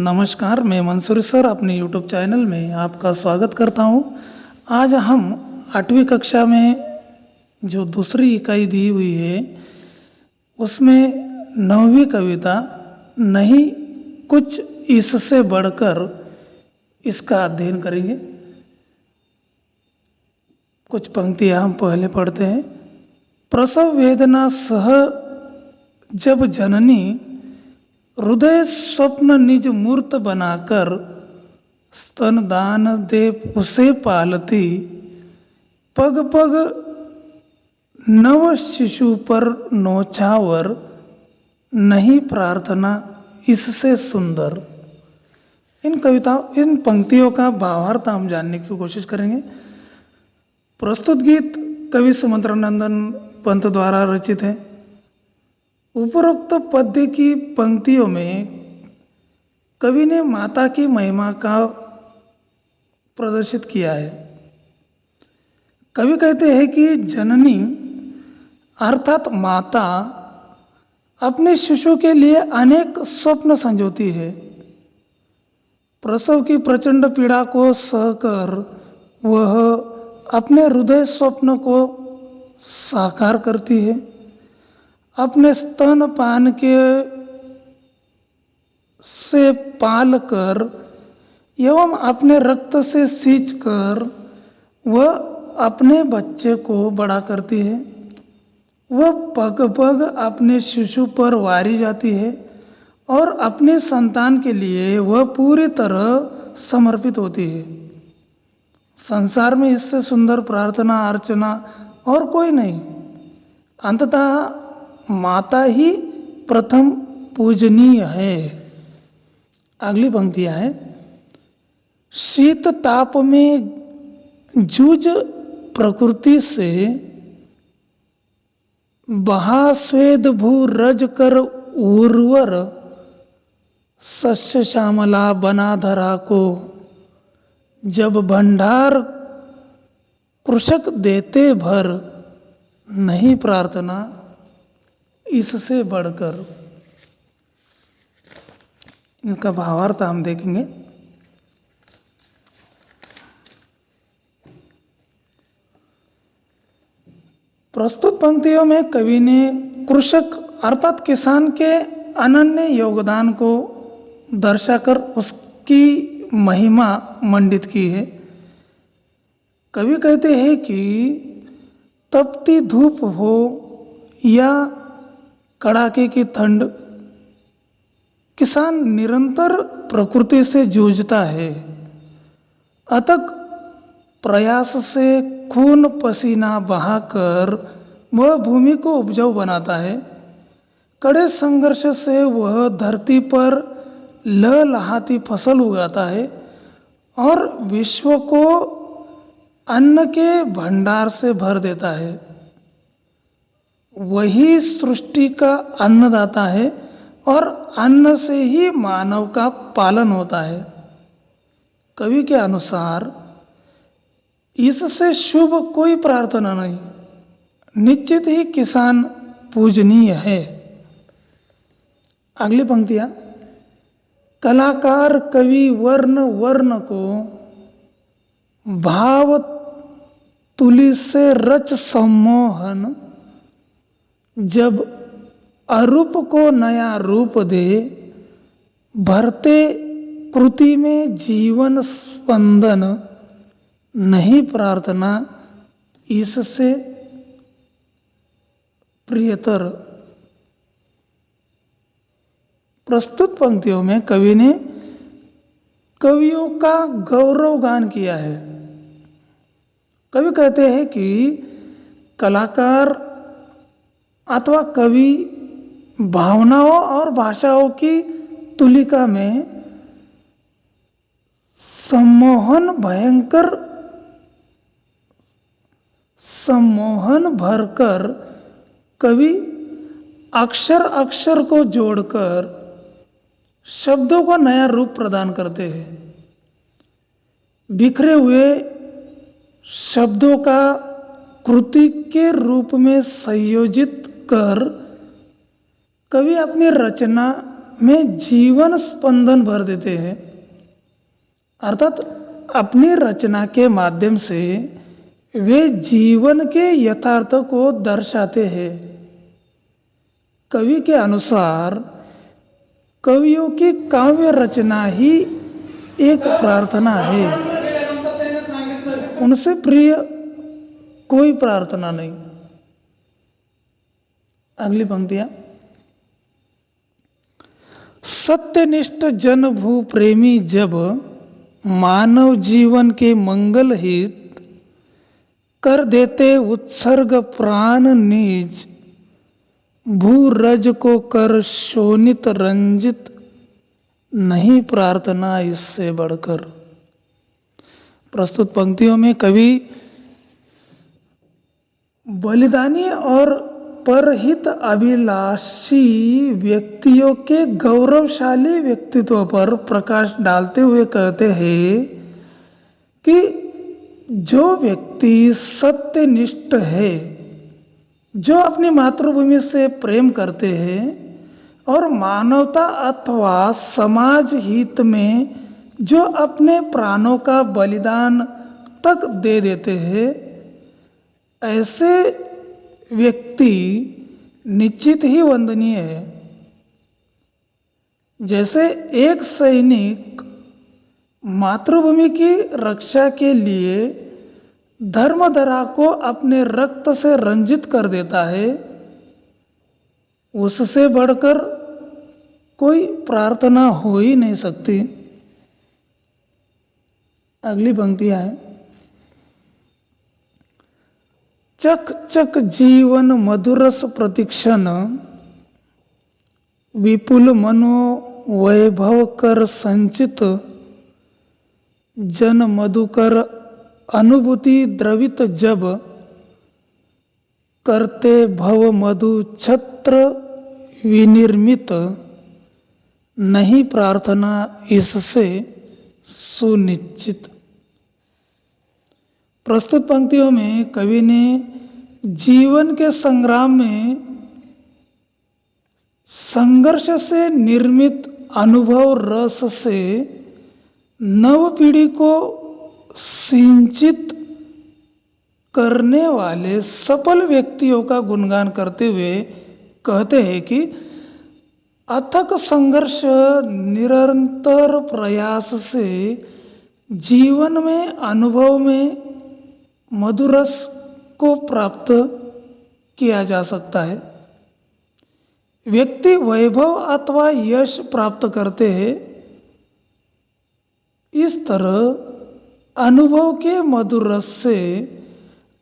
नमस्कार, मैं मंसूर सर अपने यूट्यूब चैनल में आपका स्वागत करता हूं। आज हम 8वीं कक्षा में जो दूसरी इकाई दी हुई है उसमें 9वीं कविता नहीं कुछ इससे बढ़कर इसका अध्ययन करेंगे। कुछ पंक्तियां हम पहले पढ़ते हैं। प्रसव वेदना सह जब जननी हृदय स्वप्न निज मूर्त बनाकर स्तनदान दे उसे पालती, पग पग नव शिशु पर नौछावर नहीं प्रार्थना इससे सुंदर। इन पंक्तियों का भावार्थ हम जानने की कोशिश करेंगे। प्रस्तुत गीत कवि सुमंत्रानंदन पंत द्वारा रचित है। उपरोक्त पद्य की पंक्तियों में कवि ने माता की महिमा का प्रदर्शित किया है। कवि कहते हैं कि जननी अर्थात माता अपने शिशु के लिए अनेक स्वप्न संजोती है। प्रसव की प्रचंड पीड़ा को सहकर वह अपने हृदय स्वप्न को साकार करती है। अपने स्तनपान के से पाल कर एवं अपने रक्त से सींच कर वह अपने बच्चे को बड़ा करती है। वह पग पग अपने शिशु पर वारी जाती है और अपने संतान के लिए वह पूरी तरह समर्पित होती है। संसार में इससे सुंदर प्रार्थना अर्चना और कोई नहीं। अंततः माता ही प्रथम पूजनीय है। अगली पंक्तियां है। शीत ताप में जूझ प्रकृति से बहा स्वेद भू रज कर उर्वर शस्य श्यामला बना धरा को, जब भंडार कृषक देते भर नहीं प्रार्थना इससे बढ़कर। इनका भावार्थ हम देखेंगे। प्रस्तुत पंक्तियों में कवि ने कृषक अर्थात किसान के अनन्य योगदान को दर्शाकर उसकी महिमा मंडित की है। कवि कहते हैं कि तपती धूप हो या कड़ाके की ठंड, किसान निरंतर प्रकृति से जूझता है। अथक प्रयास से खून पसीना बहाकर वह भूमि को उपजाऊ बनाता है। कड़े संघर्ष से वह धरती पर लहलहाती फसल उगाता है और विश्व को अन्न के भंडार से भर देता है। वही सृष्टि का अन्नदाता है और अन्न से ही मानव का पालन होता है। कवि के अनुसार इससे शुभ कोई प्रार्थना नहीं। निश्चित ही किसान पूजनीय है। अगली पंक्तियां। कलाकार कवि वर्ण वर्ण को भाव तुली से रच सम्मोहन, जब अरूप को नया रूप दे भरते कृति में जीवन स्पंदन नहीं प्रार्थना इससे प्रियतर। प्रस्तुत पंक्तियों में कवि ने कवियों का गौरव गान किया है। कवि कहते हैं कि कलाकार अथवा कवि भावनाओं और भाषाओं की तुलिका में सम्मोहन भरकर कवि अक्षर अक्षर को जोड़कर शब्दों को नया रूप प्रदान करते हैं। बिखरे हुए शब्दों का कृति के रूप में संयोजित कर कवि अपनी रचना में जीवन स्पंदन भर देते हैं। अर्थात अपनी रचना के माध्यम से वे जीवन के यथार्थ को दर्शाते हैं। कवि के अनुसार कवियों की काव्य रचना ही एक प्रार्थना है, उनसे प्रिय कोई प्रार्थना नहीं। अगली पंक्तियां। सत्यनिष्ठ जन भू प्रेमी जब मानव जीवन के मंगल हित कर देते उत्सर्ग प्राण निज, भू रज को कर शोनित रंजित, नहीं प्रार्थना इससे बढ़कर। प्रस्तुत पंक्तियों में कवि बलिदानी और परहित अभिलाषी व्यक्तियों के गौरवशाली व्यक्तित्व पर प्रकाश डालते हुए कहते हैं कि जो व्यक्ति सत्यनिष्ठ है, जो अपनी मातृभूमि से प्रेम करते हैं और मानवता अथवा समाज हित में जो अपने प्राणों का बलिदान तक दे देते हैं, ऐसे व्यक्ति निश्चित ही वंदनीय है। जैसे एक सैनिक मातृभूमि की रक्षा के लिए धर्मधरा को अपने रक्त से रंजित कर देता है, उससे बढ़कर कोई प्रार्थना हो ही नहीं सकती। अगली पंक्तियां हैं। चक चक जीवन मधुरस प्रतिक्षण, विपुल मनो वैभव कर संचित, जन मधुकर अनुभूति द्रवित जब, करते भव मधु छत्र विनिर्मित, नहीं प्रार्थना इससे सुनिश्चित। प्रस्तुत पंक्तियों में कवि ने जीवन के संग्राम में संघर्ष से निर्मित अनुभव रस से नव पीढ़ी को सिंचित करने वाले सफल व्यक्तियों का गुणगान करते हुए कहते हैं कि अथक संघर्ष निरंतर प्रयास से जीवन में अनुभव में मधुरस को प्राप्त किया जा सकता है। व्यक्ति वैभव अथवा यश प्राप्त करते हैं। इस तरह अनुभव के मधुर रस से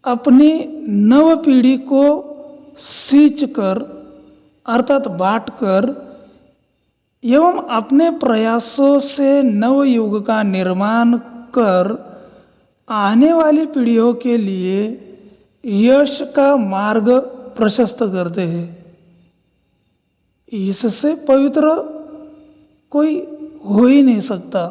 अपनी नव पीढ़ी को सींच कर अर्थात बांट कर एवं अपने प्रयासों से नव युग का निर्माण कर आने वाली पीढ़ियों के लिए यश का मार्ग प्रशस्त करते हैं। इससे पवित्र कोई हो ही नहीं सकता।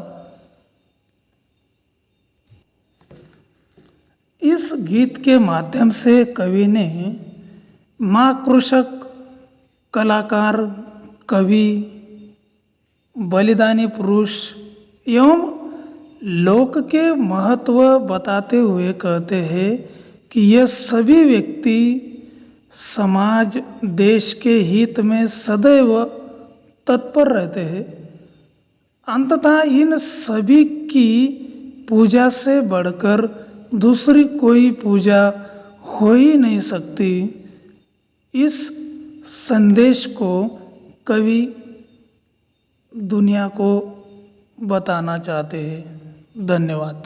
इस गीत के माध्यम से कवि ने माँ कृषक, कलाकार, कवि, बलिदानी पुरुष एवं लोक के महत्व बताते हुए कहते हैं कि यह सभी व्यक्ति समाज देश के हित में सदैव तत्पर रहते हैं। अंततः इन सभी की पूजा से बढ़कर दूसरी कोई पूजा हो ही नहीं सकती। इस संदेश को कवि दुनिया को बताना चाहते हैं। धन्यवाद।